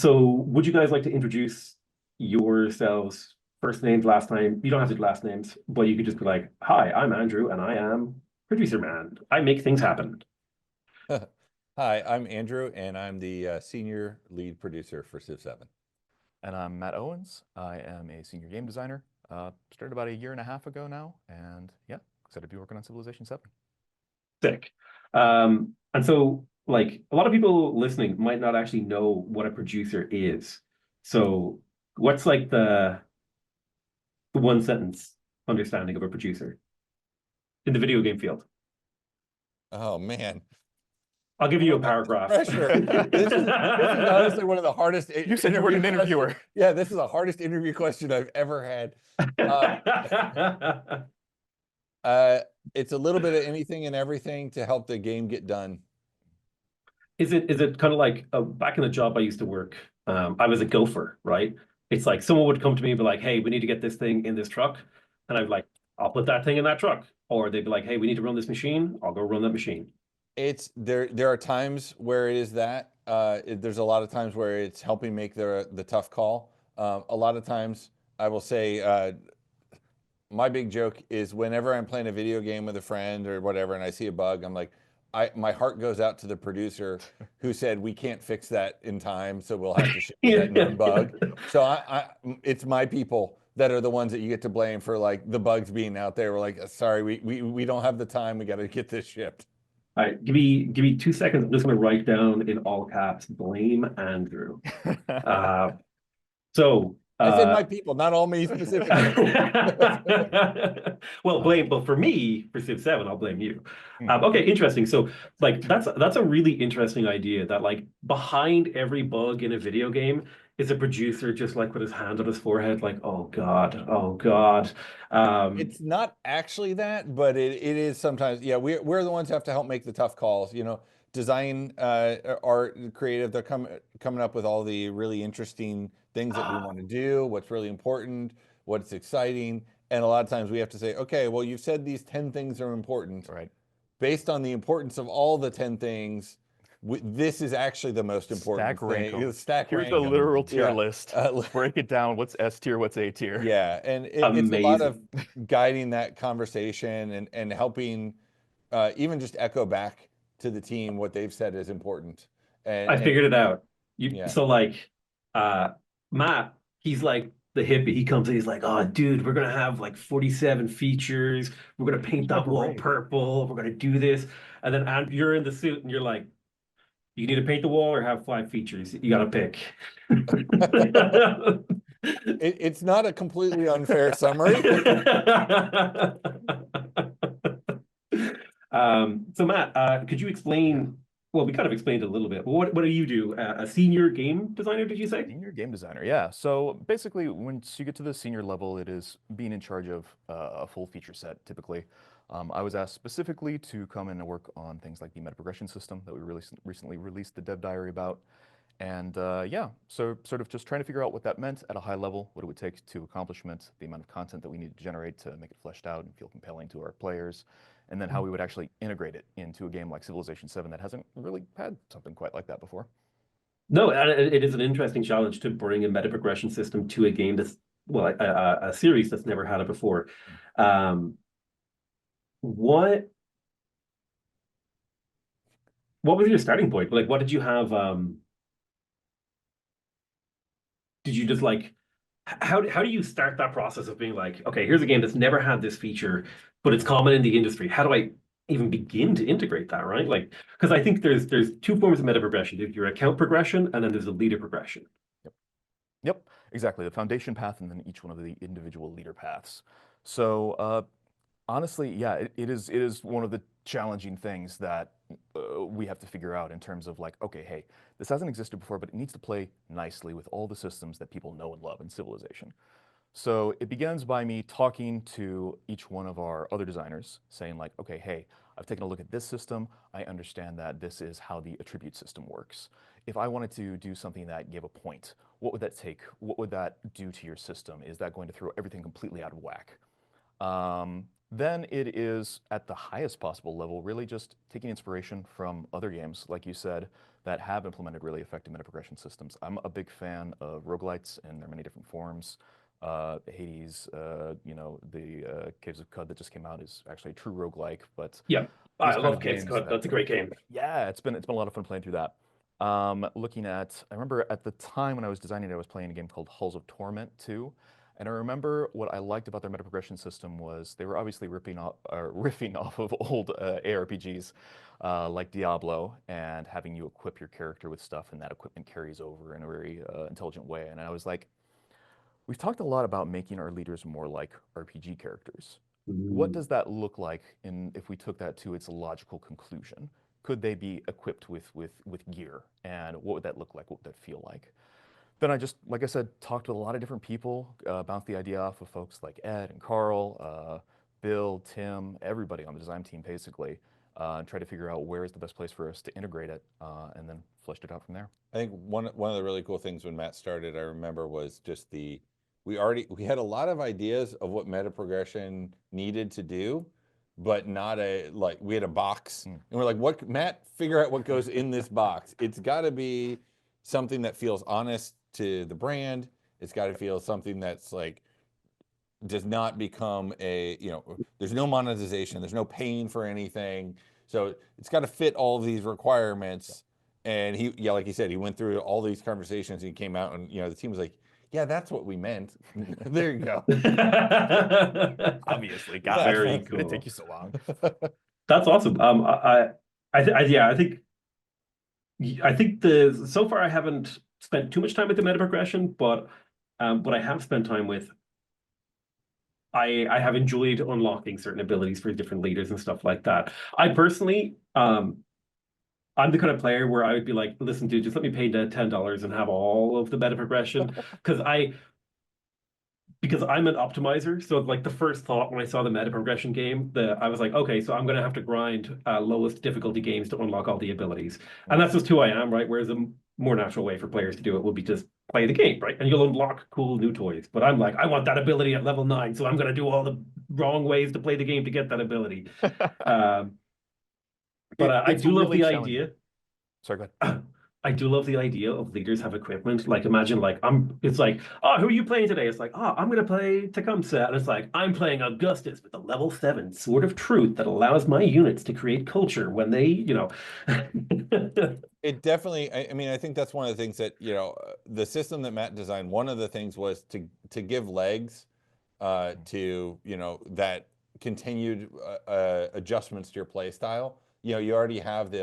So, would you guys like to introduce yourselves? First names, last name. You don't have to do last names, but you could just be like, "Hi, I'm Andrew, and I am producer man. I make things happen." Hi, I'm Andrew, and I'm the senior lead producer for Civ 7. And I'm Matt Owens. I am a senior game designer. Started about a year and a half ago now, and yeah, excited to be working on Civilization 7. Sick. And so, like, a lot of people listening might not actually know what a producer is. So, what's like the one sentence understanding of a producer in the video game field? Oh man, I'll give you a paragraph. pressure! This is honestly one of the hardest. You said you were an interviewer. Yeah, this is the hardest interview question I've ever had. It's a little bit of anything and everything to help the game get done. Is it kind of like back in the job I used to work? I was a gopher, right? It's like someone would come to me and be like, "Hey, we need to get this thing in this truck," and I'd be like, "I'll put that thing in that truck." Or they'd be like, "Hey, we need to run this machine." I'll go run that machine. It's there are times where it is that. There's a lot of times where it's helping make the tough call. A lot of times, I will say, my big joke is whenever I'm playing a video game with a friend or whatever, and I see a bug, I'm like, my heart goes out to the producer who said we can't fix that in time, so we'll have to ship you that known bug. So it's my people that are the ones that you get to blame for like the bugs being out there. We're like, sorry, we don't have the time. We got to get this shipped. All right, give me 2 seconds. I'm just going to write down in all caps, blame Andrew. So I said my people, not all me specifically. well, but for me, for Civ 7, I'll blame you. Hmm. Okay, interesting. So, like, that's a really interesting idea that, like, behind every bug in a video game is a producer just like with his hand on his forehead, like, "Oh God, oh God." It's not actually that, but it is sometimes. Yeah, we're the ones who have to help make the tough calls. You know, design, art, creative. They're coming up with all the really interesting things that we want to do. What's really important, what's exciting, and a lot of times we have to say, okay, well, you've said these 10 things are important. Right. Based on the importance of all the 10 things, this is actually the most important Stack rank thing. them. Stack Here's rank the 'em. literal tier Yeah. list. Break it down. What's S tier? What's A tier? Yeah, and it's a lot of Amazing. guiding that conversation and helping even just echo back to the team what they've said is important. I And figured it out. yeah, So like uh Matt, he's like the hippie. He comes in, he's like, "Oh, dude, we're gonna have like 47 features. We're gonna paint My that wall parade. purple. We're gonna do this." And then you're in the suit and you're like, "You need to paint the wall or have 5 features. You gotta pick." it's not a completely unfair summary. So Matt, could you explain? Well, we kind of explained it a little bit, but what do you do? A senior game designer, did you say? Senior game designer, yeah. So basically, once you get to the senior level, it is being in charge of a full feature set, typically. I was asked specifically to come in and work on things like the meta progression system that we recently released the dev diary about. And yeah, so sort of just trying to figure out what that meant at a high level, what it would take to accomplishment, the amount of content that we need to generate to make it fleshed out and feel compelling to our players, and then how we would actually integrate it into a game like Civilization 7 that hasn't really had something quite like that before. No, and it is an interesting challenge to bring a meta progression system to a game that's, well, a series that's never had it before. Um, what what was your starting point? Like, what did you have? Did you just like how do you start that process of being like, okay, here's a game that's never had this feature, but it's common in the industry. How do I even begin to integrate that, right? Like, because I think there's two forms of meta progression. There's your account progression, and then there's a leader progression. Yep. Yep, exactly. The foundation path and then each one of the individual leader paths. So honestly, yeah, it is one of the challenging things that we have to figure out in terms of like, okay, hey, this hasn't existed before, but it needs to play nicely with all the systems that people know and love in Civilization. So it begins by me talking to each one of our other designers, saying like, okay, hey, I've taken a look at this system. I understand that this is how the attribute system works. If I wanted to do something that gave a point, what would that take? What would that do to your system? Is that going to throw everything completely out of whack? Then it is at the highest possible level, really just taking inspiration from other games, like you said, that have implemented really effective meta progression systems. I'm a big fan of roguelites in their many different forms. Hades, the Caves of Cud that just came out is actually a true roguelike, but Yeah, these I kind love of Caves games Cut. that, That's a great game. yeah, it's been a lot of fun playing through that. Looking at, I remember at the time when I was designing it, I was playing a game called Halls of Torment 2. And I remember what I liked about their meta progression system was they were obviously riffing off of old ARPGs like Diablo and having you equip your character with stuff, and that equipment carries over in a very intelligent way. And I was like, we've talked a lot about making our leaders more like RPG characters. What Mm. does that look like if we took that to its logical conclusion? Could they be equipped with gear? And what would that look like? What would that feel like? Then I just, like I said, talked to a lot of different people, bounced the idea off of folks like Ed and Carl, Bill, Tim, everybody on the design team, basically, and tried to figure out where is the best place for us to integrate it, and then fleshed it out from there. I think one of the really cool things when Matt started, I remember, was just we had a lot of ideas of what meta progression needed to do, but not we had a box, and we're like, what, Matt, figure out what goes in this box. It's got to be something that feels honest to the brand. It's got to feel something that's like does not become there's no monetization, there's no paying for anything. So it's got to fit all of these requirements. And like you said, he went through all these conversations and he came out and, the team was like, yeah, that's what we meant. There you go. Obviously, Yeah. God, Very did it take cool. you so long? That's awesome. Yeah, I think so far I haven't spent too much time with the meta progression, but what I have spent time with, I have enjoyed unlocking certain abilities for different leaders and stuff like that. I personally, I'm the kind of player where I would be like, listen, dude, just let me pay the $10 and have all of the meta progression because I'm an optimizer. So like the first thought when I saw the meta progression game, I was like, okay, so I'm gonna have to grind lowest difficulty games to unlock all the abilities. And that's just who I am, right? Whereas a more natural way for players to do it would be just play the game, right? And you'll unlock cool new toys. But I'm like, I want that ability at level 9, so I'm gonna do all the wrong ways to play the game to get that ability. Um, but I It's do love really the challenging. idea. Sorry, go ahead. I do love the idea of leaders have equipment. Like imagine like it's like, oh, who are you playing today? It's like, oh, I'm gonna play Tecumseh. And it's like, I'm playing Augustus with a level 7 Sword of Truth that allows my units to create culture when they, It definitely, I mean, I think that's one of the things that, the system that Matt designed, one of the things was to give legs to, that continued adjustments to your play style. You already have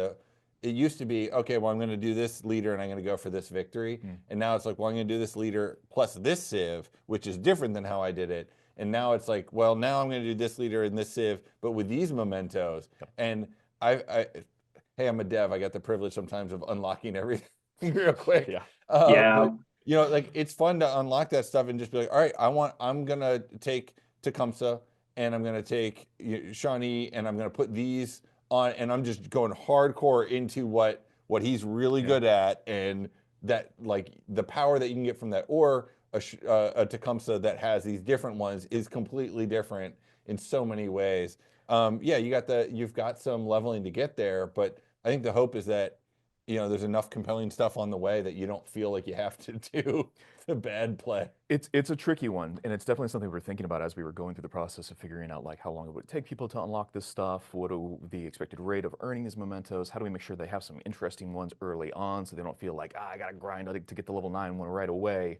it used to be, okay, well, I'm going to do this leader and I'm going to go for this victory. And now it's like, well, I'm going to do this leader plus this civ, which is different than how I did it. And now it's like, well, now I'm going to do this leader and this civ, but with these mementos. And hey, I'm a dev. I got the privilege sometimes of unlocking everything real quick. Yeah. Yeah. But like it's fun to unlock that stuff and just be like, all right, I'm gonna take Tecumseh and I'm gonna take Shawnee and I'm gonna put these on, and I'm just going hardcore into what he's really good at, and that like the power that you can get from that, or a Tecumseh that has these different ones is completely different in so many ways. Yeah, you've got some leveling to get there, but I think the hope is that there's enough compelling stuff on the way that you don't feel like you have to do the bad play. It's a tricky one, and it's definitely something we're thinking about as we were going through the process of figuring out like how long it would take people to unlock this stuff, what the expected rate of earning these mementos, how do we make sure they have some interesting ones early on so they don't feel like, I gotta grind to get the level 9 one right away.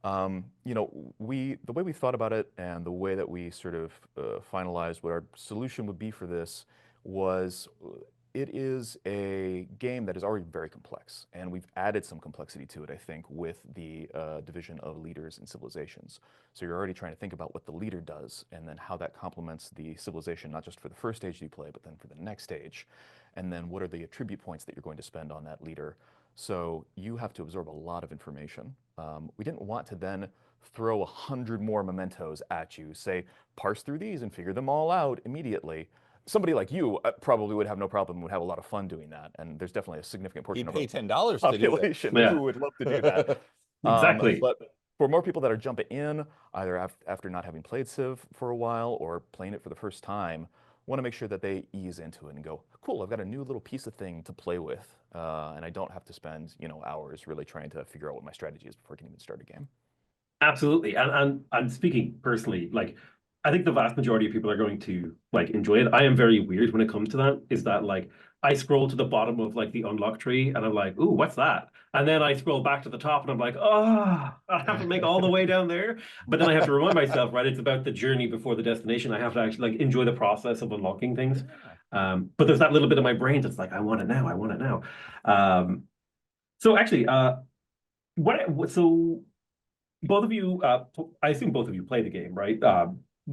The way we thought about it and the way that we sort of finalized what our solution would be for this was it is a game that is already very complex, and we've added some complexity to it, I think, with the division of leaders and civilizations. So you're already trying to think about what the leader does and then how that complements the civilization, not just for the first stage you play, but then for the next stage. And then what are the attribute points that you're going to spend on that leader? So you have to absorb a lot of information. We didn't want to then throw 100 more mementos at you, say, parse through these and figure them all out immediately. Somebody like you probably would have no problem, would have a lot of fun doing that. And there's definitely a significant portion He'd of pay our $10 to do that. population Yeah. who would love to do that. Exactly. But for more people that are jumping in, either after not having played Civ for a while or playing it for the first time, want to make sure that they ease into it and go, cool, I've got a new little piece of thing to play with, and I don't have to spend, hours really trying to figure out what my strategy is before I can even start a game. Absolutely. And speaking personally, like I think the vast majority of people are going to like enjoy it. I am very weird when it comes to that, is that like I scroll to the bottom of like the unlock tree and I'm like, ooh, what's that? And then I scroll back to the top and I'm like, oh, I have to make all the way down there. But then I have to remind myself, right? It's about the journey before the destination. I have to actually like enjoy the process of unlocking things. Yeah. But there's that little bit of my brain that's like, I want it now, I want it now. So actually, so both of you, I assume both of you play the game, right?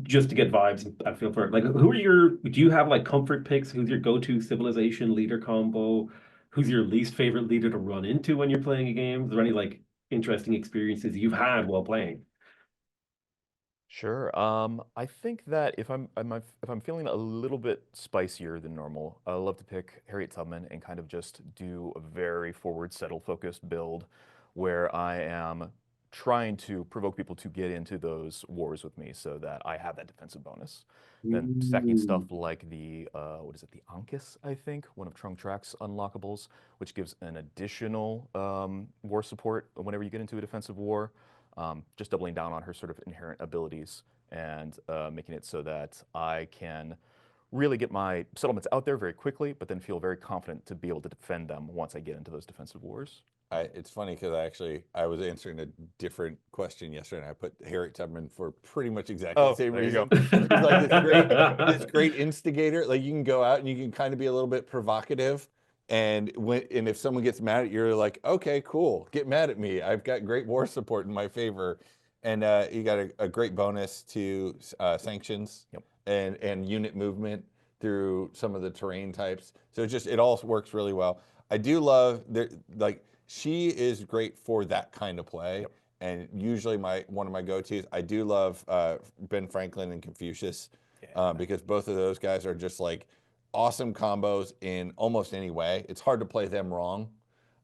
Just to get vibes and feel for it. Like, who are do you have like comfort picks? Who's your go-to civilization leader combo? Who's your least favorite leader to run into when you're playing a game? Is there any like interesting experiences you've had while playing? Sure. I think that if I'm feeling a little bit spicier than normal, I love to pick Harriet Tubman and kind of just do a very forward settle focused build where I am trying to provoke people to get into those wars with me so that I have that defensive bonus. Then stacking Mm. stuff like the what is it, the Ankhus, I think, one of Trunk Track's unlockables, which gives an additional war support whenever you get into a defensive war, just doubling down on her sort of inherent abilities and making it so that I can really get my settlements out there very quickly, but then feel very confident to be able to defend them once I get into those defensive wars. It's funny because I was answering a different question yesterday, and I put Harriet Tubman for pretty much exactly the Oh, same there you go. reason. She's like this great instigator. Like you can go out and you can kind of be a little bit provocative, and if someone gets mad at you, you're like, okay, cool, get mad at me. I've got great war support in my favor, and you got a great bonus to sanctions Yep. and unit movement through some of the terrain types. So it all works really well. I do love like she is great for that kind of play. Yep. And usually one of my go-tos, I do love Ben Franklin and Confucius Yeah. because both of those guys are just like awesome combos in almost any way. It's hard to play them wrong.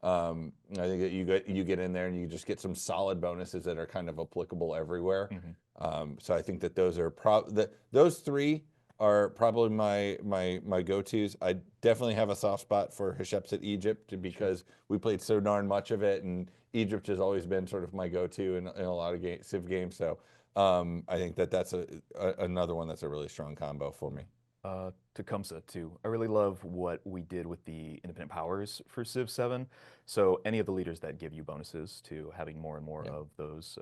I think that you get in there and you just get some solid bonuses that are kind of applicable everywhere. So I think that those three are probably my go-tos. I definitely have a soft spot for Hatshepsut Egypt because we played so darn much of it, and Egypt has always been sort of my go-to in a lot of Civ games. So I think that's another one that's a really strong combo for me. Tecumseh too. I really love what we did with the independent powers for Civ 7. So any of the leaders that give you bonuses to having more and more of those,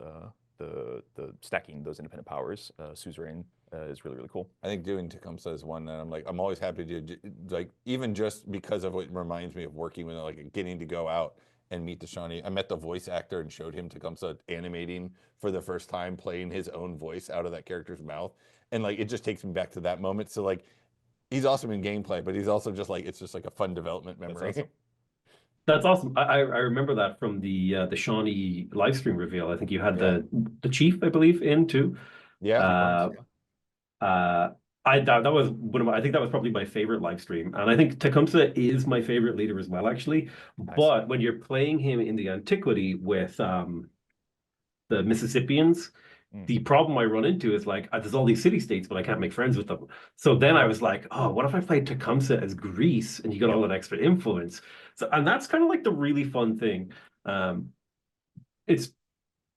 the stacking those independent powers, suzerain is really, really cool. I think doing Tecumseh is one that I'm always happy to do, like even just because of what it reminds me of working with, like getting to go out and meet the Shawnee. I met the voice actor and showed him Tecumseh animating for the first time, playing his own voice out of that character's mouth, and like it just takes me back to that moment. So like he's awesome in gameplay, but he's also just like it's just like a fun development memory. That's awesome. That's awesome. I remember that from the Shawnee live stream reveal. I think you had Yeah. the chief, I believe, in too. Yeah. Uh, uh, that was one of I think that was probably my favorite live stream, and I think Tecumseh is my favorite leader as well, actually. Nice. But when you're playing him in the Antiquity with the Mississippians, Mm. the problem I run into is like there's all these city states, but I can't make friends with them. So then I was like, oh, what if I played Tecumseh as Greece and you got all that extra influence? So and that's kind of like the really fun thing. Um, it's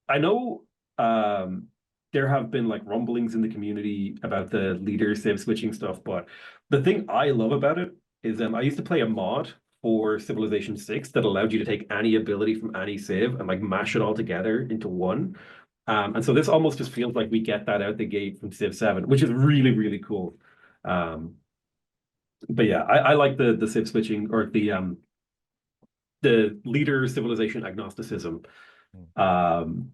I know there have been like rumblings in the community about the leader civ switching stuff, but the thing I love about it is I used to play a mod for Civilization 6 that allowed you to take any ability from any civ and like mash it all together into one. And so this almost just feels like we get that out the gate from Civ 7, which is really, really cool. Um, but yeah, I like the Civ switching or the leader civilization agnosticism. Mm.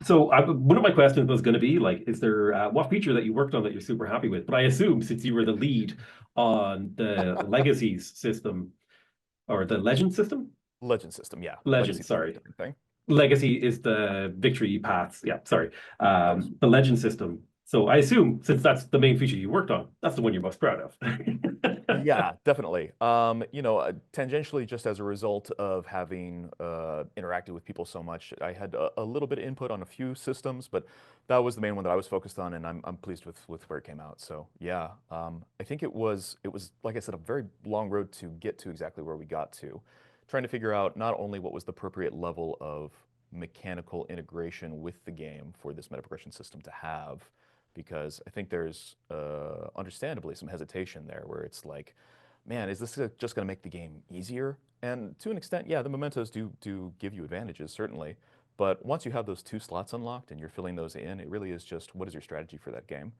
So one of my questions was going to be like, is there what feature that you worked on that you're super happy with? But I assume since you were the lead on the legacies system or the legend system, Legend system, yeah. legend, Legacy's a sorry. different thing. Legacy is the victory paths. Yeah, sorry. Those. The legend system. So I assume since that's the main feature you worked on, that's the one you're most proud of. Yeah, definitely. Tangentially, just as a result of having interacted with people so much, I had a little bit of input on a few systems, but that was the main one that I was focused on, and I'm pleased with where it came out. So yeah, I think it was like I said, a very long road to get to exactly where we got to, trying to figure out not only what was the appropriate level of mechanical integration with the game for this meta progression system to have, because I think there's understandably some hesitation there where it's like, man, is this just going to make the game easier? And to an extent, yeah, the mementos do give you advantages, certainly. But once you have those 2 slots unlocked and you're filling those in, it really is just what is your strategy for that game?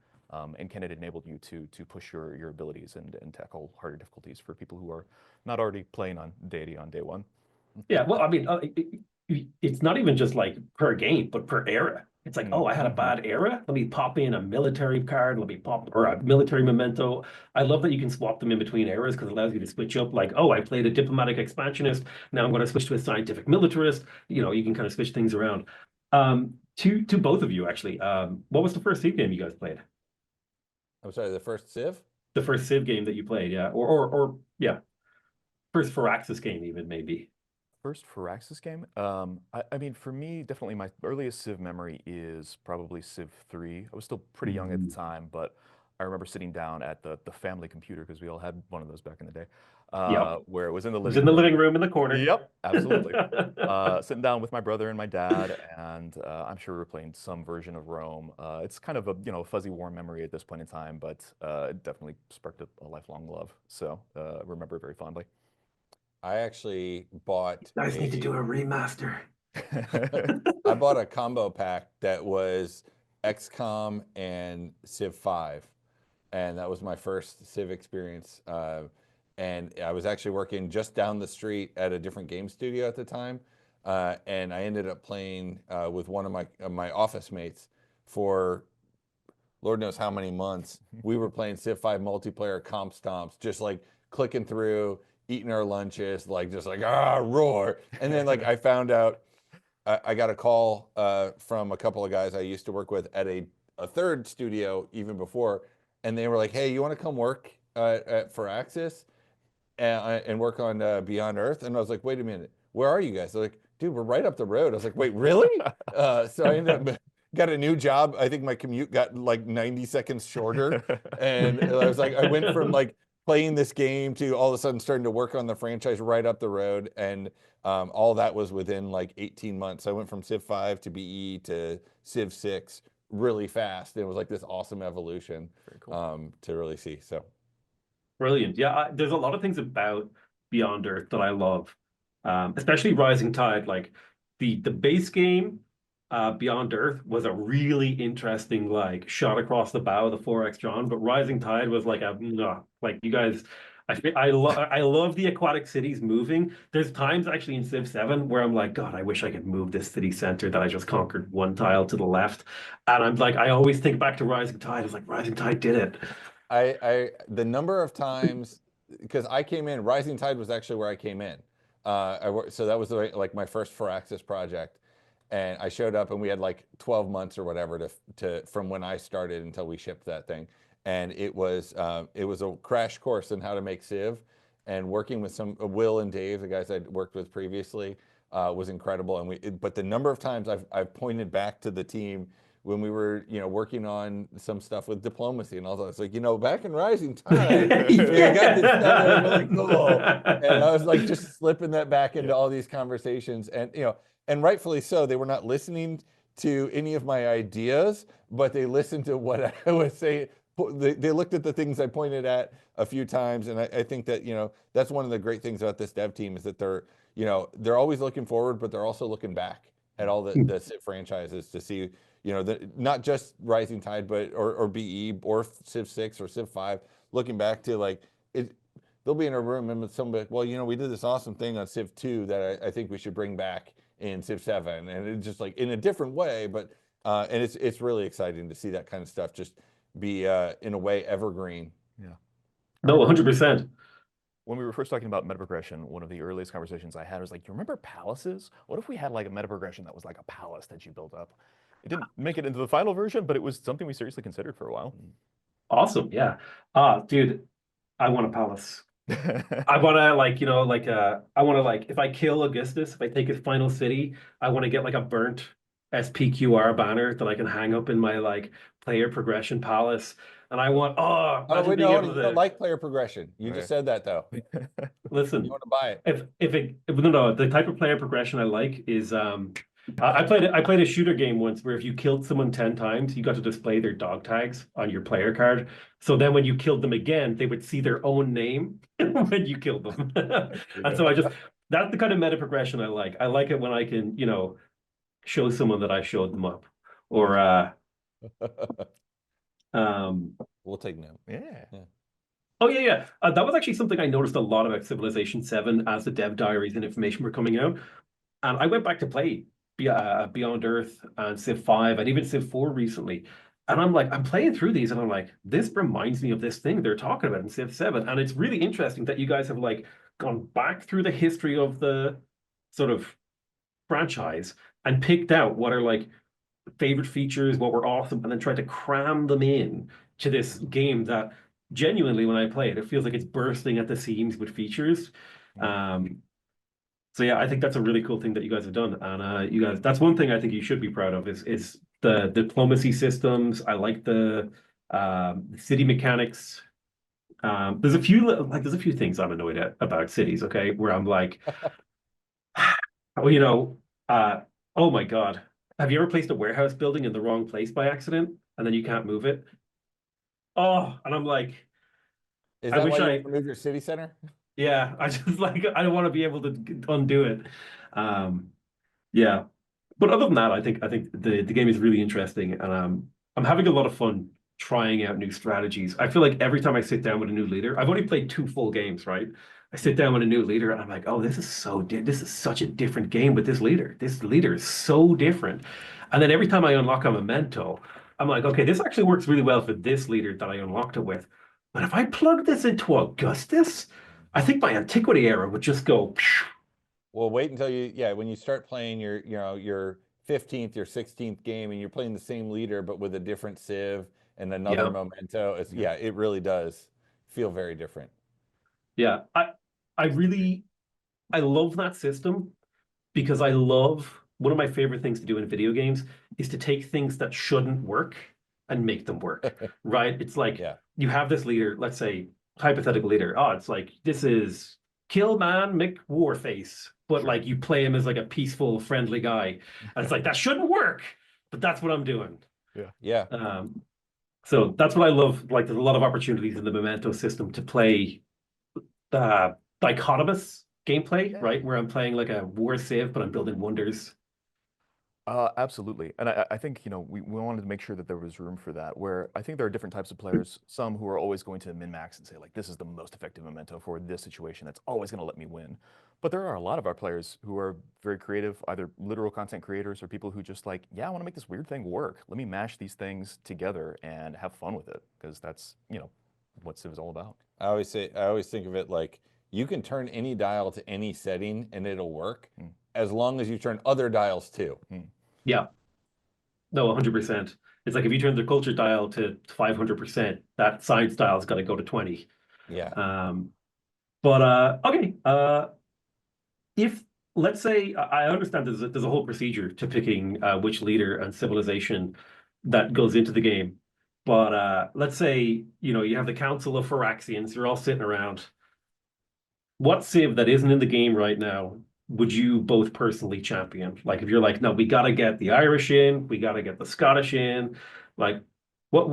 And can it enable you to push your abilities and tackle harder difficulties for people who are not already playing on deity on day one? Yeah, well, I mean, it's not even just like per game, but per era. It's like, oh, I had a Mm-hmm. bad era. Let me pop in a military card. Let me pop or a military memento. I love that you can swap them in between eras because it allows you to switch up. Like, oh, I played a diplomatic expansionist. Now I'm going to switch to a scientific militarist. You can kind of switch things around. To both of you actually. What was the first Civ game you guys played? I'm sorry, the first Civ? The first Civ game that you played, yeah, or yeah, first Firaxis game even maybe. First Firaxis game? I mean, for me, definitely my earliest Civ memory is probably Civ 3. I was still pretty young at the Mm. time, but I remember sitting down at the family computer, because we all had one of those back in the day, Yep. where it was in the It was living in the living room. room in the corner. Yep, absolutely. Sitting down with my brother and my dad, and I'm sure we were playing some version of Rome. It's kind of a fuzzy, warm memory at this point in time, but it definitely sparked a lifelong love. So remember it very fondly. I actually bought You guys need to a do a remaster. I bought a combo pack that was XCOM and Civ 5, and that was my first Civ experience. And I was actually working just down the street at a different game studio at the time, and I ended up playing with one of my office mates for Lord knows how many months. We were playing Civ 5 multiplayer comp stomps, just like clicking through, eating our lunches, like just like roar. And then like I found out I got a call from a couple of guys I used to work with at a third studio even before, and they were like, "Hey, you want to come work at Firaxis and work on Beyond Earth?" And I was like, "Wait a minute, where are you guys?" They're like, "Dude, we're right up the road." I was like, "Wait, really?" So I ended up got a new job. I think my commute got like 90 seconds shorter, and I was like, I went from like playing this game to all of a sudden starting to work on the franchise right up the road, and all that was within like 18 months. I went from Civ 5 to BE to Civ 6 really fast. It was like this awesome evolution Very cool. to really see. So Brilliant. Yeah, there's a lot of things about Beyond Earth that I love, especially Rising Tide. Like the base game, Beyond Earth was a really interesting like shot across the bow of the 4X John, but Rising Tide was like a no, like you guys. I love the aquatic cities moving. There's times actually in Civ 7 where I'm like, God, I wish I could move this city center that I just conquered one tile to the left. And I'm like, I always think back to Rising Tide. It's like Rising Tide did it. the number of times because I came in, Rising Tide was actually where I came in. So that was like my first Firaxis project, and I showed up and we had like 12 months or whatever to from when I started until we shipped that thing, and it was a crash course in how to make Civ, and working with some Will and Dave, the guys I'd worked with previously, was incredible. But the number of times I've pointed back to the team when we were, working on some stuff with diplomacy and all that. It's like, back in Rising Tide, we got this stuff that was really cool. And I was like just slipping that back into Yeah. all these conversations. And rightfully so, they were not listening to any of my ideas, but they listened to what I was saying. They looked at the things I pointed at a few times. And I think that, that's one of the great things about this dev team is that they're always looking forward, but they're also looking back at all the Civ franchises to see, not just Rising Tide, but or BE or Civ 6 or Civ 5, looking back to like it. They'll be in a room and somebody, well, we did this awesome thing on Civ 2 that I think we should bring back in Civ 7, and it's just like in a different way, but and it's really exciting to see that kind of stuff just be in a way evergreen. Yeah. I No, remember 100%. when we were first talking about meta progression, one of the earliest conversations I had was like, you remember palaces? What if we had like a meta progression that was like a palace that you built up? It didn't make it into the final version, but it was something we seriously considered for a while. Awesome. Yeah. Dude, I want a palace. I want to like, I want to like, if I kill Augustus, if I take his final city, I want to get like a burnt SPQR banner that I can hang up in my like player progression palace. And I want, oh, Oh, imagine wait, being no, able you don't to like player progression. You just Right. said that though. You listen. want to buy it. If no, no, the type of player progression I like is I played a shooter game once where if you killed someone 10 times, you got to display their dog tags on your player card. So then when you killed them again, they would see their own name when you killed them. And Yeah. so that's the kind of meta progression I like. I like it when I can, show someone that I showed them up. Or um We'll take note. Yeah. Yeah. oh yeah, yeah. That was actually something I noticed a lot about Civilization 7 as the dev diaries and information were coming out. And I went back to play Beyond Earth and Civ 5 and even Civ 4 recently. And I'm like, I'm playing through these and I'm like, this reminds me of this thing they're talking about in Civ 7. And it's really interesting that you guys have like gone back through the history of the sort of franchise and picked out what are like favorite features, what were awesome, and then tried to cram them in to this game that genuinely, when I play it, it feels like it's bursting at the seams with features. Mm. Um, so yeah, I think that's a really cool thing that you guys have done, and you guys, that's one thing I think you should be proud of is the diplomacy systems. I like the city mechanics. There's a few things I'm annoyed at about cities. Okay, where I'm like, well, uh, oh my God, have you ever placed a warehouse building in the wrong place by accident, and then you can't move it? Oh, and I'm like, Is I that why wish you I want to move your city center? yeah, I just like I don't want to be able to undo it. Um, yeah. But other than that, I think the game is really interesting, and I'm having a lot of fun trying out new strategies. I feel like every time I sit down with a new leader, I've only played two full games, right? I sit down with a new leader, and I'm like, oh, this is such a different game with this leader. This leader is so different. And then every time I unlock a memento, I'm like, okay, this actually works really well for this leader that I unlocked it with. But if I plug this into Augustus, I think my antiquity era would just go. Well, wait until when you start playing your 15th, your 16th game and you're playing the same leader, but with a different civ and another Yeah. memento. Yeah. It really does feel very different. Yeah, I really I love that system because I love one of my favorite things to do in video games is to take things that shouldn't work and make them work, right? It's like Yeah. you have this leader, let's say hypothetical leader. Oh, it's like this is kill man Mick Warface, but Sure. like you play him as like a peaceful, friendly guy, and it's like that shouldn't work, but that's what I'm doing. Yeah. Yeah. Um, so that's what I love. Like there's a lot of opportunities in the Memento system to play dichotomous gameplay, Yeah. right? Where I'm playing like a war civ, but I'm building wonders. Absolutely. And I think, we wanted to make sure that there was room for that, where I think there are different types of players, some who are always going to min-max and say, like, this is the most effective memento for this situation that's always going to let me win. But there are a lot of our players who are very creative, either literal content creators or people who just like, yeah, I want to make this weird thing work. Let me mash these things together and have fun with it, because that's, what Civ is all about. I always think of it like you can turn any dial to any setting and it'll work Mm. as long as you turn other dials too. Mm. Yeah, no, 100%. It's like if you turn the culture dial to 500%, that science dial's got to go to 20. Yeah. Um, but okay, if let's say I understand there's a whole procedure to picking which leader and civilization that goes into the game. But let's say you have the Council of Phyraxians, you're all sitting around. What civ that isn't in the game right now would you both personally champion? Like if you're like, no, we gotta get the Irish in, we gotta get the Scottish in. Like, what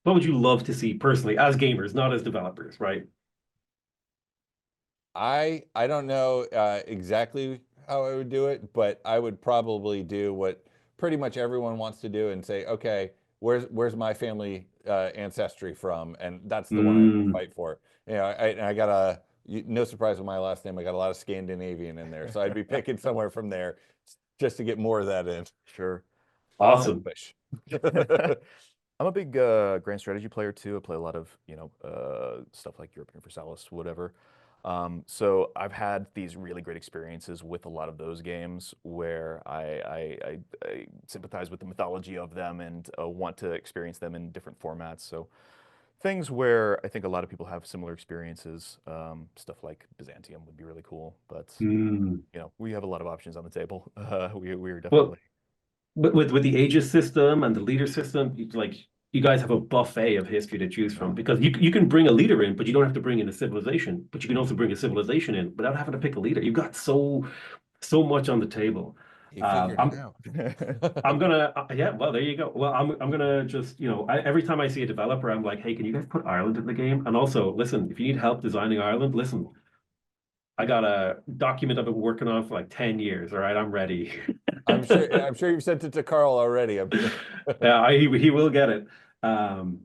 would you love to see personally as gamers, not as developers, right? I don't know exactly how I would do it, but I would probably do what pretty much everyone wants to do and say, okay, where's my family ancestry from, and that's the one I Mm, fight for. I got no surprise with my last name, I got a lot of Scandinavian in there, so I'd be picking somewhere from there just to get more of that in. Sure. awesome. Fish. I'm a big grand strategy player too. I play a lot of, stuff like Europe Universalis, whatever. So I've had these really great experiences with a lot of those games where I sympathize with the mythology of them and want to experience them in different formats. So things where I think a lot of people have similar experiences. Stuff like Byzantium would be really cool, but Mm. we have a lot of options on the table. We are Well, definitely. with the aegis system and the leader system, like you guys have a buffet of history to choose from because you can bring a leader in, but you don't have to bring in a civilization. But you can also bring a civilization in without having to pick a leader. You've got so much on the table. He figured it I'm out. I'm gonna yeah. Well, there you go. Well, I'm gonna just every time I see a developer, I'm like, hey, can you guys put Ireland in the game? And also, listen, if you need help designing Ireland, listen, I got a document I've been working on for like 10 years. All right, I'm ready. I'm sure you've sent it to Carl already. Yeah, he will get it. Um,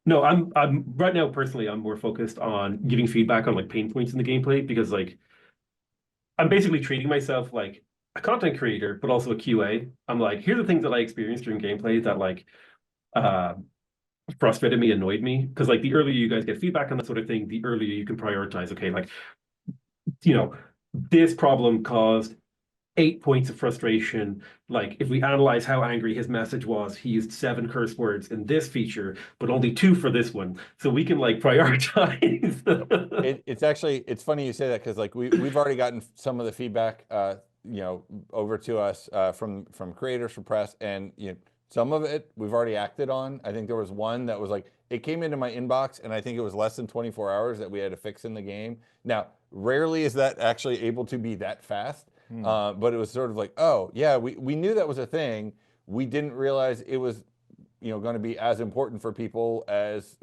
no, I'm right now personally I'm more focused on giving feedback on like pain points in the gameplay because like I'm basically treating myself like a content creator, but also a QA. I'm like, here's the things that I experienced during gameplay that like uh frustrated me, annoyed me. Because like the earlier you guys get feedback on that sort of thing, the earlier you can prioritize, okay, like, you know, this problem caused 8 points of frustration. Like if we analyze how angry his message was, he used 7 curse words in this feature, but only 2 for this one. So we can like prioritize. It's funny you say that because like we've already gotten some of the feedback over to us from creators for press, and some of it we've already acted on. I think there was one that was like it came into my inbox, and I think it was less than 24 hours that we had to fix in the game. Now, rarely is that actually able to be that fast, but it was sort of like, oh yeah, we knew that was a thing. We didn't realize it was going to be as important for people as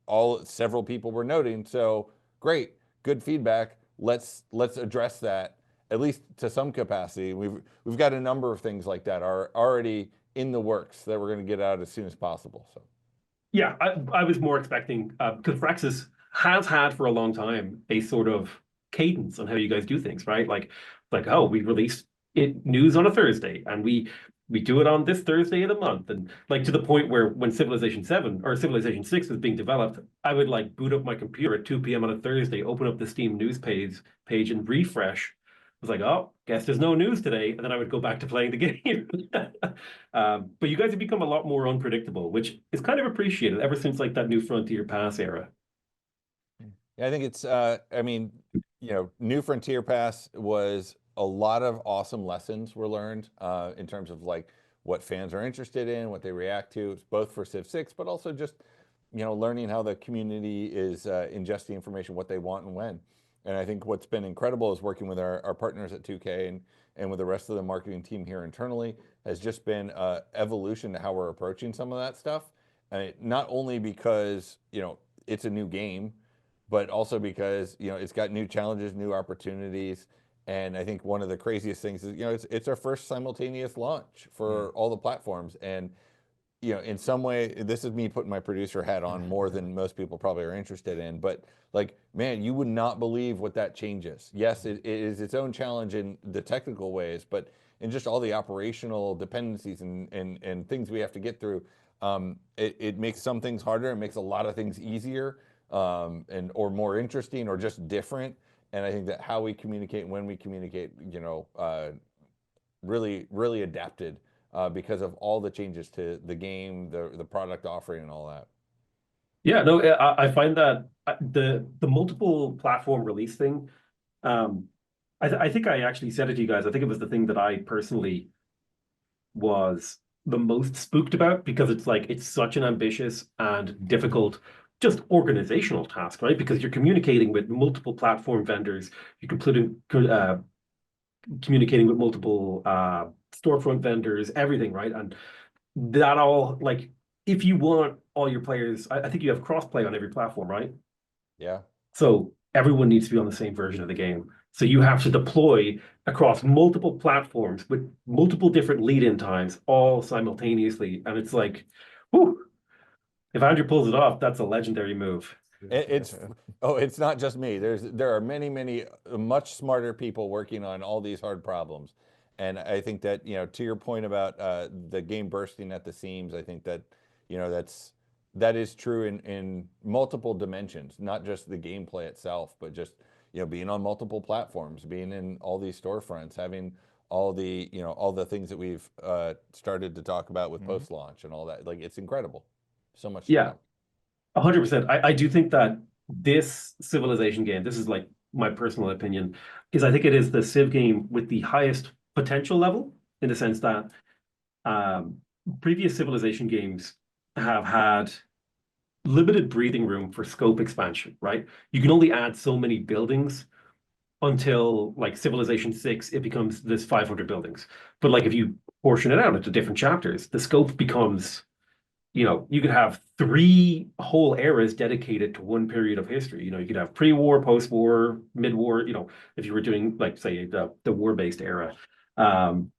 all several people were noting. So great, good feedback. Let's address that at least to some capacity. We've got a number of things like that are already in the works that we're going to get out as soon as possible. So Yeah, I was more expecting because Praxis has had for a long time a sort of cadence on how you guys do things, right? Like oh, we release it news on a Thursday, and we do it on this Thursday of the month, and like to the point where when Civilization 7 or Civilization 6 was being developed, I would like boot up my computer at 2 p.m. on a Thursday, open up the Steam news page and refresh. I was like, oh, guess there's no news today, and then I would go back to playing the game. But you guys have become a lot more unpredictable, which is kind of appreciated ever since like that New Frontier Pass era. yeah, I think it's I mean, New Frontier Pass was a lot of awesome lessons were learned in terms of like what fans are interested in, what they react to, both for Civ 6, but also just learning how the community is ingesting information, what they want and when. And I think what's been incredible is working with our partners at 2K and with the rest of the marketing team here internally has just been evolution to how we're approaching some of that stuff. And not only because, it's a new game, but also because, it's got new challenges, new opportunities. And I think one of the craziest things is, it's our first simultaneous launch for all the platforms. And in some way, this is me putting my producer hat on more than most people probably are interested in. But like, man, you would not believe what that changes. Yes, it is its own challenge in the technical ways, but in just all the operational dependencies and things we have to get through, it makes some things harder. It makes a lot of things easier, or more interesting or just different. And I think that how we communicate and when we communicate, really, really adapted because of all the changes to the game, the product offering, and all that. Yeah, no, I find that the multiple platform release thing. Um, I think I actually said it to you guys. I think it was the thing that I personally was the most spooked about because it's like it's such an ambitious and difficult just organizational task, right? Because you're communicating with multiple platform vendors, you're communicating with multiple storefront vendors, everything, right? And that all like if you want all your players, I think you have crossplay on every platform, right? Yeah. So everyone needs to be on the same version of the game. So you have to deploy across multiple platforms with multiple different lead-in times all simultaneously. And it's like, whew, if Andrew pulls it off, that's a legendary move. It's it's not just me. There are many much smarter people working on all these hard problems, and I think that to your point about the game bursting at the seams, I think that that is true in multiple dimensions, not just the gameplay itself, but just being on multiple platforms, being in all these storefronts, having all the things that we've started to talk about with post launch and all that. Like it's incredible, so much to Yeah. come. 100%. I do think that this Civilization game, this is like my personal opinion, is I think it is the Civ game with the highest potential level in the sense that um, previous Civilization games have had limited breathing room for scope expansion, right? You can only add so many buildings until like Civilization 6, it becomes this 500 buildings. But like if you portion it out into different chapters, the scope becomes, you could have three whole eras dedicated to one period of history. You could have pre-war, post-war, mid-war, if you were doing like say the war-based era. Um,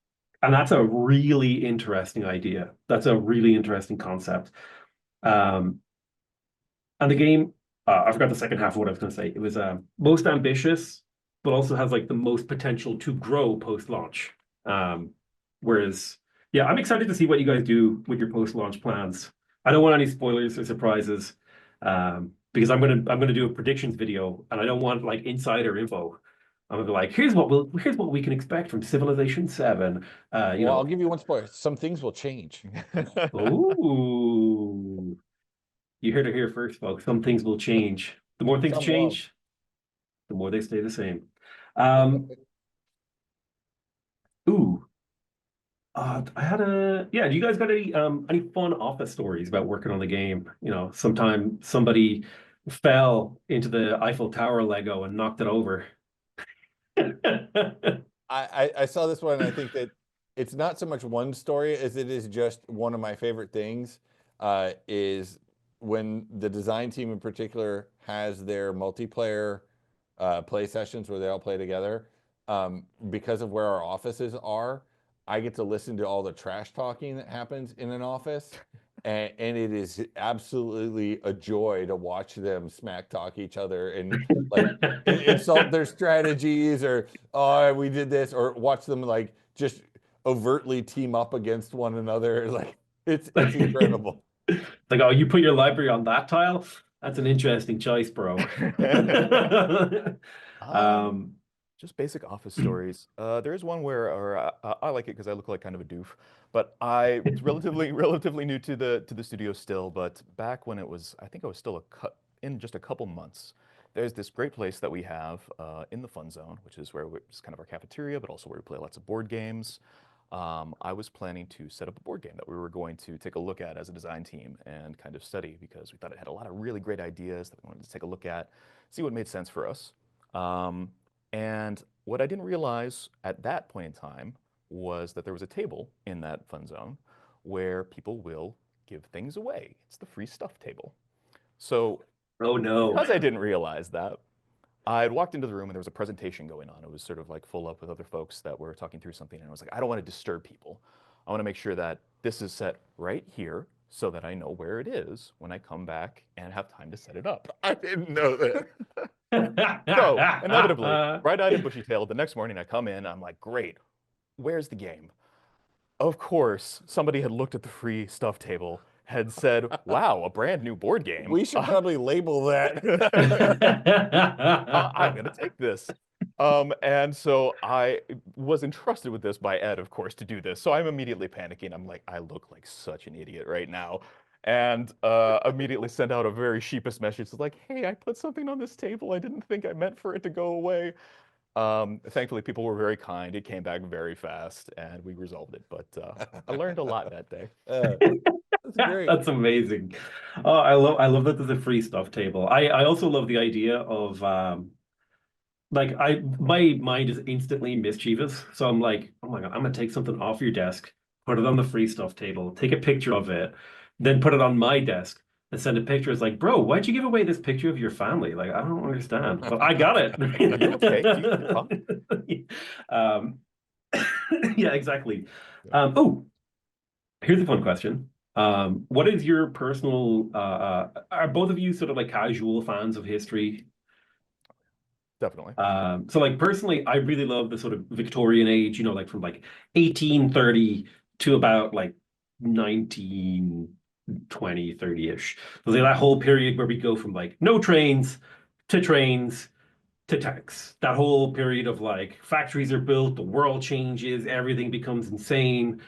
and that's a really interesting idea. That's a really interesting concept. Um, and the game, I forgot the second half of what I was going to say. It was most ambitious, but also has like the most potential to grow post-launch. Um, whereas, yeah, I'm excited to see what you guys do with your post-launch plans. I don't want any spoilers or surprises, because I'm gonna do a predictions video, and I don't want like insider info. I'm gonna be like, here's what we can expect from Civilization 7. Well, I'll give you one spoiler. Some things will change. Oh. You heard it here first, folks. Some things will change. The more things Some won't. change, the more they stay the same. Um, ooh, I had yeah. Do you guys got any fun office stories about working on the game? Sometime somebody fell into the Eiffel Tower Lego and knocked it over. I saw this one, and I think that it's not so much one story as it is just one of my favorite things, is when the design team in particular has their multiplayer play sessions where they all play together. Because of where our offices are, I get to listen to all the trash talking that happens in an office. And it is absolutely a joy to watch them smack talk each other and like insult their strategies, or oh, we did this, or watch them like just overtly team up against one another. Like it's incredible. Like, oh, you put your library on that tile? That's an interesting choice, bro. Um, Um, just basic office stories. There is one where, or I like it because I look like kind of a doof, but I relatively new to the studio still. But back when it was, I think I was still in just a couple months. There's this great place that we have in the Fun Zone, which is where it's kind of our cafeteria, but also where we play lots of board games. I was planning to set up a board game that we were going to take a look at as a design team and kind of study because we thought it had a lot of really great ideas that we wanted to take a look at, see what made sense for us. Um, and what I didn't realize at that point in time was that there was a table in that fun zone where people will give things away. It's the free stuff table. So oh no. because I didn't realize that, I had walked into the room and there was a presentation going on. It was sort of like full up with other folks that were talking through something. And I was like, I don't want to disturb people. I want to make sure that this is set right here so that I know where it is when I come back and have time to set it up. I didn't know that. So inevitably, bright-eyed and bushy-tailed, the next morning I come in, I'm like, great, where's the game? Of course, somebody had looked at the free stuff table, had said, wow, a brand new board game. We should probably label that. I'm going to take this. And so I was entrusted with this by Ed, of course, to do this. So I'm immediately panicking. I'm like, I look like such an idiot right now. And immediately sent out a very sheepish message. It's like, hey, I put something on this table. I didn't think I meant for it to go away. Thankfully, people were very kind. It came back very fast, and we resolved it. But I learned a lot that day. That's great. That's amazing. Oh, I love that there's a free stuff table. I also love the idea of like my mind is instantly mischievous. So I'm like, oh my God, I'm gonna take something off your desk, put it on the free stuff table, take a picture of it, then put it on my desk and send a picture. It's like, bro, why'd you give away this picture of your family? Like, I don't understand. But I got it. Are you okay? Do you need to talk? Um, yeah, exactly. Yeah, Oh, here's a fun question. What is your personal are both of you sort of like casual fans of history? definitely. So like personally, I really love the sort of Victorian age, like from like 1830 to about like 1920, 30-ish. So like that whole period where we go from like no trains to tanks. That whole period of like factories are built, the world changes, everything becomes insane,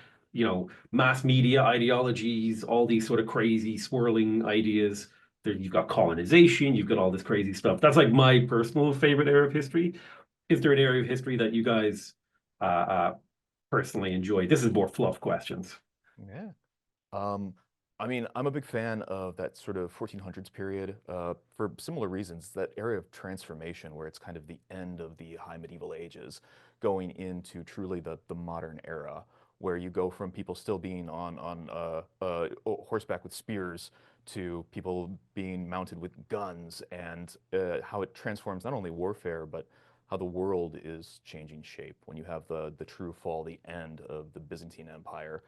mass media ideologies, all these sort of crazy swirling ideas. There, you've got colonization, you've got all this crazy stuff. That's like my personal favorite era of history. Is there an area of history that you guys personally enjoy? This is more fluff questions. Yeah. Um, I mean, I'm a big fan of that sort of 1400s period for similar reasons. That area of transformation where it's kind of the end of the high medieval ages, going into truly the modern era, where you go from people still being on horseback with spears to people being mounted with guns, and how it transforms not only warfare but how the world is changing shape when you have the true fall, the end of the Byzantine Empire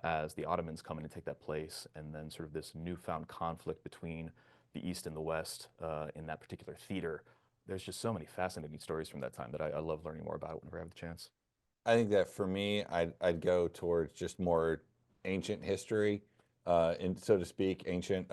as the Ottomans come in and take that place, and then sort of this newfound conflict between the East and the West in that particular theater. There's just so many fascinating stories from that time that I love learning more about whenever I have the chance. I think that for me, I'd go towards just more ancient history, and so to speak, ancient.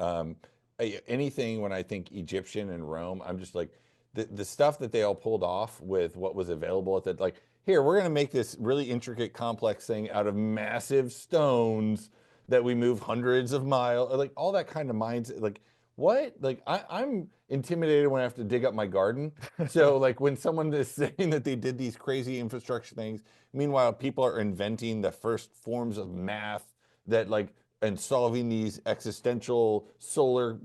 Anything when I think Egyptian and Rome, I'm just like the stuff that they all pulled off with what was available at the like. Here, we're gonna make this really intricate, complex thing out of massive stones that we move hundreds of miles, like all that kind of mindset. Like what? Like I'm intimidated when I have to dig up my garden. So like when someone is saying that they did these crazy infrastructure things. Meanwhile, people are inventing the first forms of math that like and solving these existential solar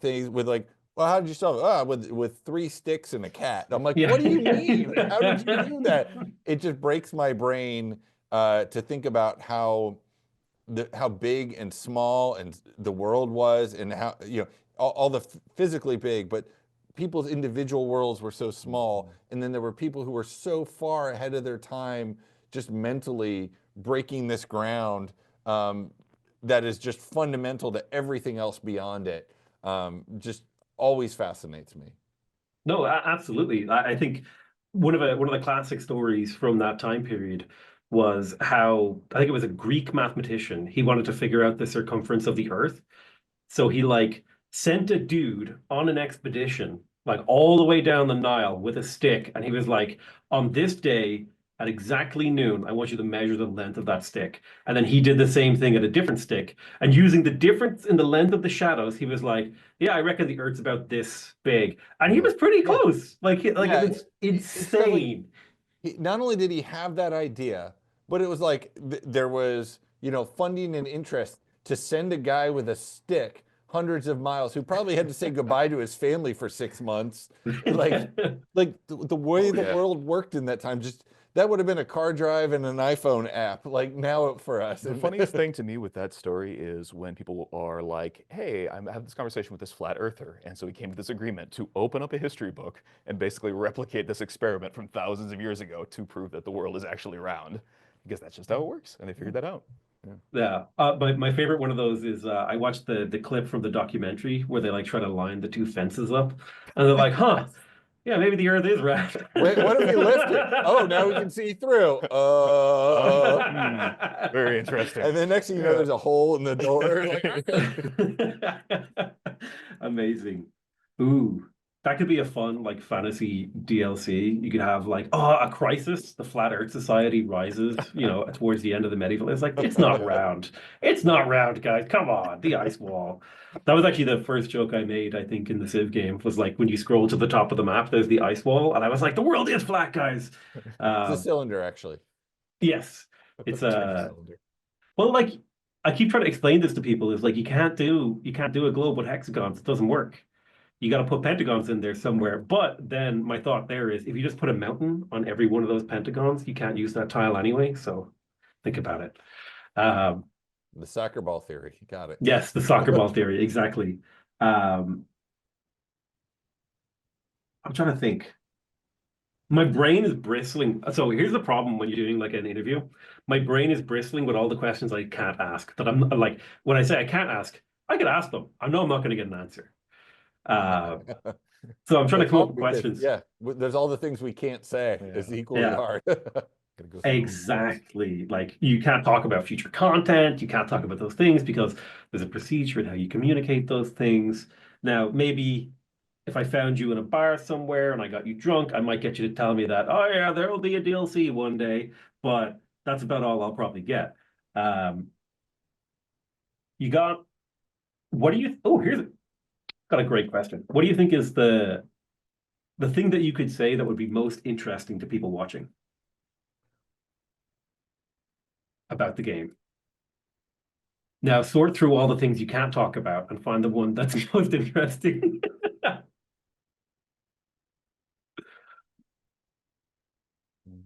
things with like, well, how did you solve it? Ah, with three sticks and a cat. I'm like, Yeah. what do you mean? How did you do that? It just breaks my brain to think about how big and small and the world was, and how all the physically big, but people's individual worlds were so small, and then there were people who were so far ahead of their time, just mentally breaking this ground that is just fundamental to everything else beyond it. Just always fascinates me. No, absolutely. I think one of the classic stories from that time period was how I think it was a Greek mathematician. He wanted to figure out the circumference of the Earth. So he like sent a dude on an expedition, like all the way down the Nile with a stick, and he was like, on this day at exactly noon, I want you to measure the length of that stick. And then he did the same thing at a different stick. And using the difference in the length of the shadows, he was like, yeah, I reckon the Earth's about this big. And he was pretty Yeah, close. Like yeah. it's It's got like insane. not only did he have that idea, but it was like there was, funding and interest to send a guy with a stick hundreds of miles who probably had to say goodbye to his family for 6 months. Like, like the way Oh the yeah. world worked in that time, just that would have been a car drive and an iPhone app. Like now for us. The And funniest thing to me with that story is when people are like, "Hey, I'm having this conversation with this flat earther," and so we came to this agreement to open up a history book and basically replicate this experiment from thousands of years ago to prove that the world is actually round, because that's just how it works, and they figured that out. Yeah, but my favorite one of those is I watched the clip from the documentary where they like try to line the two fences up, and they're like, "Huh, yeah, maybe the Earth is round." wait, what if we lift it? Oh, now we can see through. Hmm, very interesting. And then next thing you know, Yeah. there's a hole in the door. Like, Amazing. Ooh, that could be a fun like fantasy DLC. You could have like, oh, a crisis. The Flat Earth Society rises, towards the end of the medieval. It's like, it's not round. It's not round, guys. Come on, the ice wall. That was actually the first joke I made, I think, in the Civ game, was like when you scroll to the top of the map, there's the ice wall, and I was like, the world is flat, guys. it's a Uh, cylinder, actually. yes, it's Tiny cylinder. well, like I keep trying to explain this to people is like you can't do a globe with hexagons. It doesn't work. You got to put pentagons in there somewhere. But then my thought there is if you just put a mountain on every one of those pentagons, you can't use that tile anyway. So think about it. Um, The soccer ball theory. Got it. yes, the soccer ball theory, exactly. Um, I'm trying to think. My brain is bristling. So here's the problem when you're doing like an interview. My brain is bristling with all the questions I can't ask. That I'm like, when I say I can't ask, I could ask them. I know I'm not going to get an answer. Uh, so I'm trying to That's come up hard with because, questions. yeah, there's all the things we can't say. It's Yeah. equally Yeah, hard. Gotta go through all the steps. exactly. Like you can't talk about future content. You can't talk about those things because there's a procedure in how you communicate those things. Now, maybe if I found you in a bar somewhere and I got you drunk, I might get you to tell me that, oh yeah, there'll be a DLC one day, but that's about all I'll probably get. Um, you got, what do you, oh, here's, got a great question. What do you think is the thing that you could say that would be most interesting to people watching about the game? Now sort through all the things you can't talk about and find the one that's most interesting.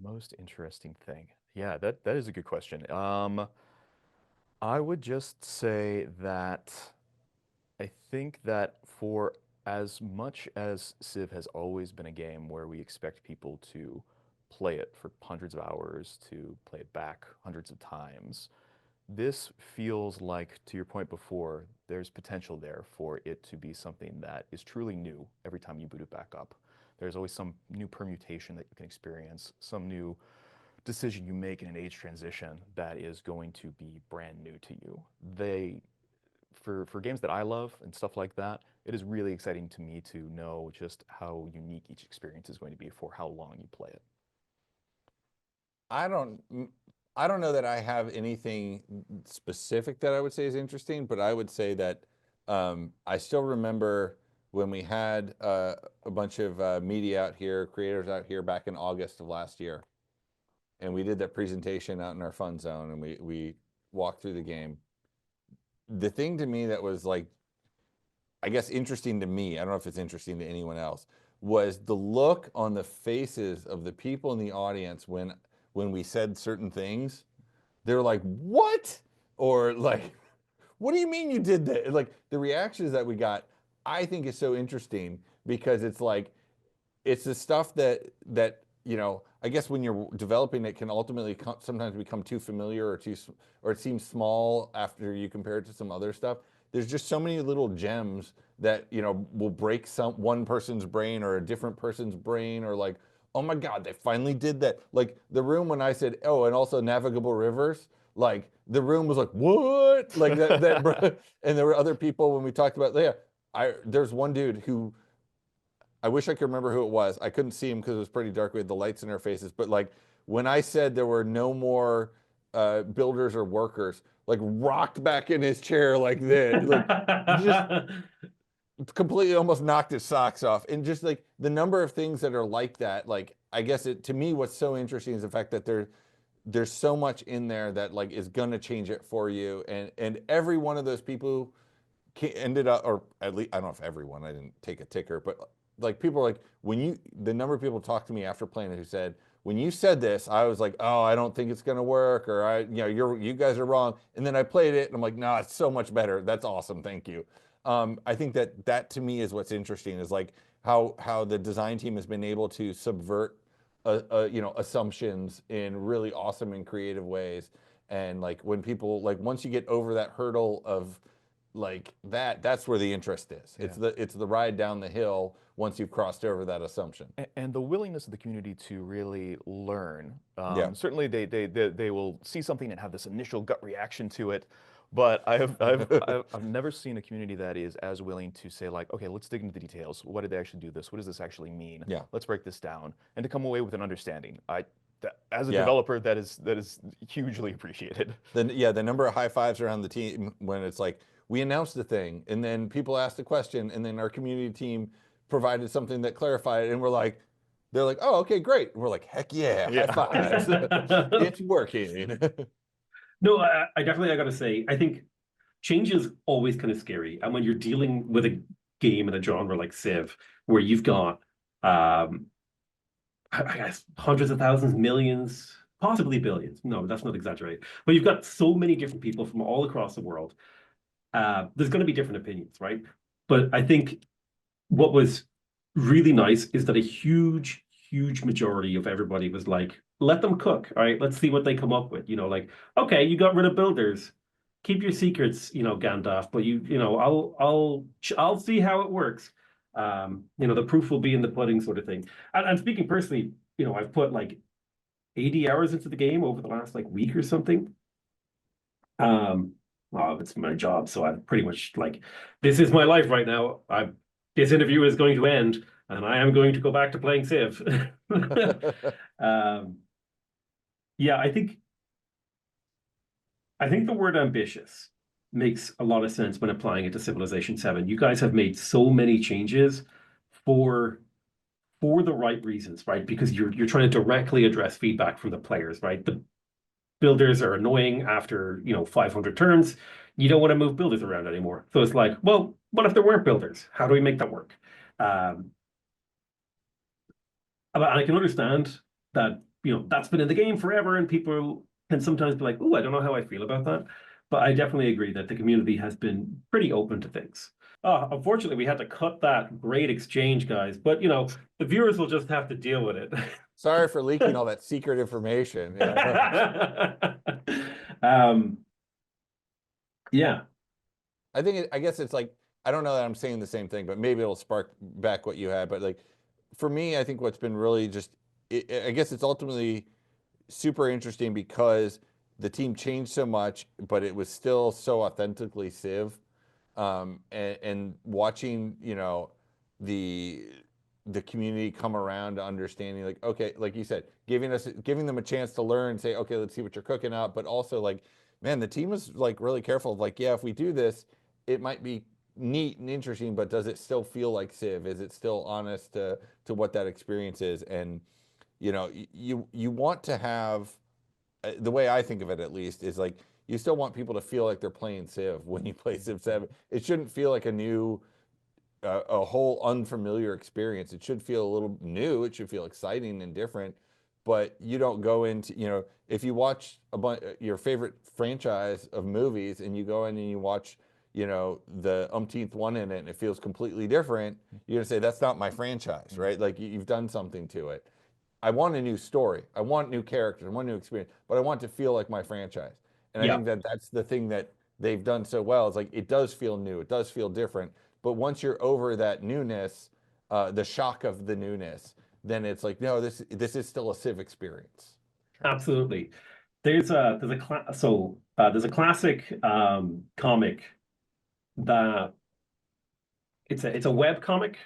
Most interesting thing. Yeah, that is a good question. I would just say that I think that for as much as Civ has always been a game where we expect people to play it for hundreds of hours, to play it back hundreds of times, this feels like, to your point before, there's potential there for it to be something that is truly new every time you boot it back up. There's always some new permutation that you can experience, some new decision you make in an age transition that is going to be brand new to you. For games that I love and stuff like that, it is really exciting to me to know just how unique each experience is going to be for how long you play it. I don't I don't know that I have anything specific that I would say is interesting, but I would say that I still remember when we had a bunch of media out here, creators out here back in August of last year, and we did that presentation out in our fun zone, and we walked through the game. The thing to me that was like, I guess, interesting to me, I don't know if it's interesting to anyone else, was the look on the faces of the people in the audience when we said certain things. They're like, what? Or like, what do you mean you did that? Like the reactions that we got, I think is so interesting because it's like, it's the stuff that I guess when you're developing it can ultimately sometimes become too familiar or it seems small after you compare it to some other stuff. There's just so many little gems that will break one person's brain or a different person's brain, or like, oh my god, they finally did that. Like the room when I said, oh, and also navigable rivers, like the room was like, what? Like that and there were other people when we talked about, yeah, there's one dude who, I wish I could remember who it was. I couldn't see him because it was pretty dark. We had the lights in our faces. But like when I said there were no more builders or workers, like rocked back in his chair like this, like just completely almost knocked his socks off. And just like the number of things that are like that, like I guess to me, what's so interesting is the fact that there's so much in there that like is gonna change it for you. And every one of those people ended up, or at least I don't know if everyone, I didn't take a ticker, but like people are like, the number of people talked to me after playing it who said, when you said this, I was like, oh, I don't think it's gonna work, or you guys are wrong. And then I played it and I'm like, no, it's so much better. That's awesome. Thank you. I think that to me is what's interesting, is like how the design team has been able to subvert assumptions in really awesome and creative ways. And like when people, like once you get over that hurdle of like that's where the interest is. Yeah. It's the ride down the hill once you've crossed over that assumption. And the willingness of the community to really learn. Yeah. Certainly, they will see something and have this initial gut reaction to it, but I've never seen a community that is as willing to say like, okay, let's dig into the details. What did they actually do this? What does this actually mean? Yeah. Let's break this down, and to come away with an understanding. As a Yeah. developer, that is hugely appreciated. The number of high fives around the team when it's like we announced the thing and then people asked a question and then our community team provided something that clarified it, and they're like, oh, okay, great. And we're like, heck yeah, Yeah. high fives. It's working. No, I definitely, I gotta say, I think change is always kind of scary. And when you're dealing with a game in a genre like Civ, where you've got, I guess, hundreds of thousands, millions, possibly billions. No, that's not exaggerating. But you've got so many different people from all across the world. There's going to be different opinions, right? But I think what was really nice is that a huge majority of everybody was like, let them cook. All right, let's see what they come up with. Like, okay, you got rid of builders. Keep your secrets, Gandalf, but I'll see how it works. The proof will be in the pudding, sort of thing. And speaking personally, I've put like 80 hours into the game over the last like week or something. Well, it's my job, so I'm pretty much like, this is my life right now. This interview is going to end, and I am going to go back to playing Civ. um, yeah, I think the word ambitious makes a lot of sense when applying it to Civilization 7. You guys have made so many changes for the right reasons, right? Because you're trying to directly address feedback from the players, right? The builders are annoying after, 500 turns. You don't want to move builders around anymore. So it's like, well, what if there weren't builders? How do we make that work? Um, and I can understand that, that's been in the game forever and people can sometimes be like, oh, I don't know how I feel about that. But I definitely agree that the community has been pretty open to things. Unfortunately, we had to cut that great exchange, guys. But, the viewers will just have to deal with it. Sorry for leaking all that secret information. um, yeah, I guess it's like, I don't know that I'm saying the same thing, but maybe it'll spark back what you had. But like, for me, I think what's been really just, I guess it's ultimately super interesting because the team changed so much, but it was still so authentically Civ. And watching, the the community come around to understanding, like, okay, like you said, giving them a chance to learn, say, okay, let's see what you're cooking up, but also like, man, the team was like really careful of like, yeah, if we do this, it might be neat and interesting, but does it still feel like Civ? Is it still honest to what that experience is? And you want to have, the way I think of it at least is like, you still want people to feel like they're playing Civ when you play Civ 7. It shouldn't feel like a whole unfamiliar experience. It should feel a little new. It should feel exciting and different. But you don't go into, if you watch your favorite franchise of movies and you go in and you watch, the umpteenth one in it and it feels completely different, you're gonna say, that's not my franchise, right? Like you've done something to it. I want a new story. I want new characters. I want new experience, but I want it to feel like my franchise. And I yeah. think that that's the thing that they've done so well. It's like, it does feel new. It does feel different. But once you're over that newness, the shock of the newness, then it's like, no, this is still a Civ experience. Absolutely. There's a classic comic that it's a web comic.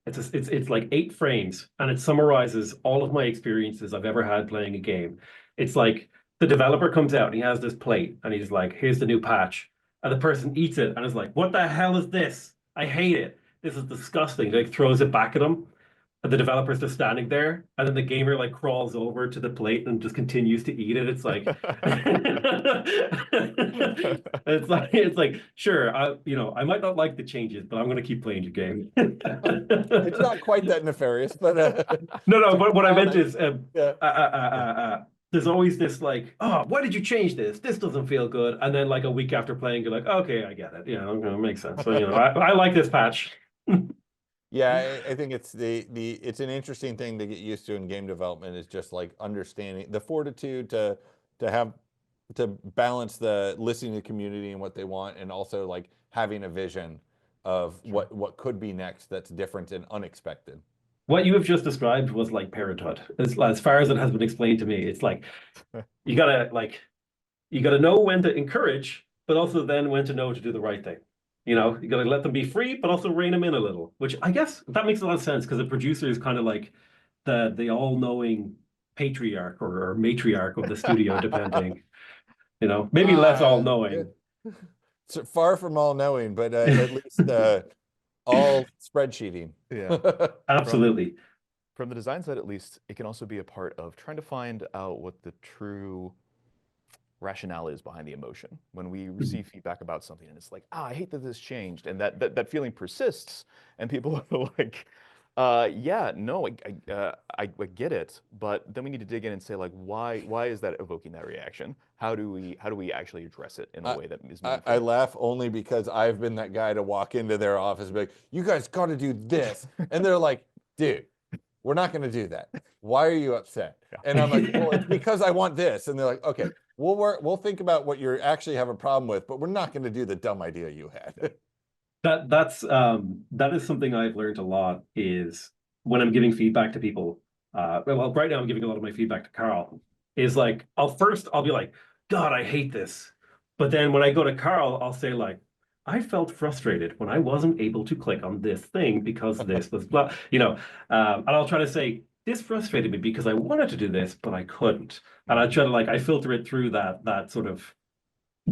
It's like 8 frames and it summarizes all of my experiences I've ever had playing a game. It's like the developer comes out and he has this plate and he's like, here's the new patch. And the person eats it and is like, what the hell is this? I hate it. This is disgusting. Like throws it back at him. And the developer's just standing there, and then the gamer like crawls over to the plate and just continues to eat it. It's like it's like sure, I might not like the changes, but I'm gonna keep playing your game. It's not quite that nefarious, but No, but what I meant is yeah. there's always this like, oh, why did you change this? This doesn't feel good. And then like a week after playing, you're like, okay, I get it. It makes sense. So I like this patch. Yeah, I think it's it's an interesting thing to get used to in game development, is just like understanding the fortitude to balance the listening to the community and what they want, and also like having a vision of what could be next that's different and unexpected. What you have just described was like parenthood. As far as it has been explained to me, it's like you gotta like you gotta know when to encourage, but also then when to know to do the right thing. You gotta let them be free, but also rein them in a little. Which I guess that makes a lot of sense because the producer is kind of like the all-knowing patriarch or matriarch of the studio, depending. Maybe less all-knowing. So far from all knowing, but at least all spreadsheeting. Yeah. Absolutely. From the design side, at least, it can also be a part of trying to find out what the true rationale is behind the emotion. When we receive feedback about something and it's like, I hate that this changed, and that feeling persists, and people are like, yeah, no, I get it, but then we need to dig in and say, like, why is that evoking that reaction? How do we actually address it in a way that is meaningful? I laugh only because I've been that guy to walk into their office and be like, you guys got to do this, and they're like, dude, we're not going to do that. Why are you upset? Yeah. And I'm like, well, it's because I want this. And they're like, okay, we'll think about what you actually have a problem with, but we're not going to do the dumb idea you had. That is something I've learned a lot is when I'm giving feedback to people. Well, right now I'm giving a lot of my feedback to Carl. Is like I'll be like, God, I hate this. But then when I go to Carl, I'll say like, I felt frustrated when I wasn't able to click on this thing because this was blah, and I'll try to say this frustrated me because I wanted to do this, but I couldn't. And I try to like I filter it through that sort of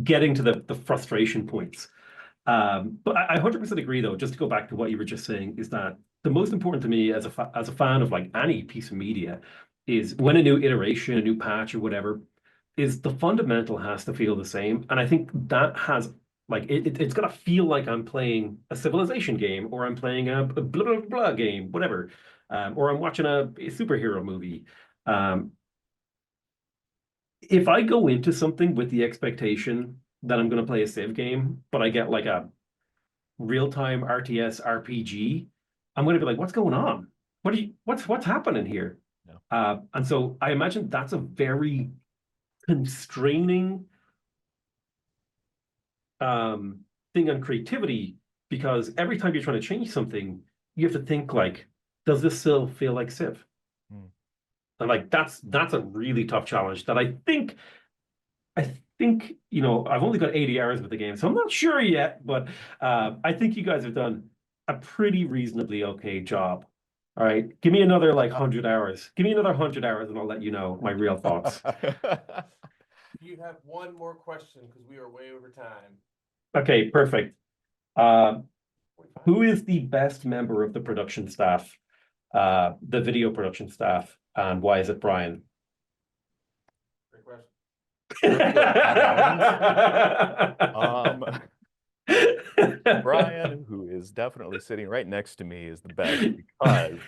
getting to the frustration points. But I 100% agree, though, just to go back to what you were just saying, is that the most important to me as as a fan of like any piece of media is when a new iteration, a new patch or whatever, is the fundamental has to feel the same. And I think that has like it's got to feel like I'm playing a Civilization game or I'm playing a blah blah blah game, whatever, or I'm watching a superhero movie. Um, if I go into something with the expectation that I'm going to play a Civ game, but I get like a real-time RTS RPG, I'm going to be like, what's going on? What's happening here? No. And so I imagine that's a very constraining thing on creativity because every time you're trying to change something, you have to think like, does this still feel like Civ? Hmm. And like that's a really tough challenge that I think, I've only got 80 hours with the game, so I'm not sure yet, but I think you guys have done a pretty reasonably okay job. All right. Give me another like 100 hours. Give me another 100 hours and I'll let you know my real thoughts. You have one more question because we are way over time. Okay, perfect. Uh, who is the best member of the production staff, the video production staff, and why is it Brian? Great question. Brian, who is definitely sitting right next to me, is the best because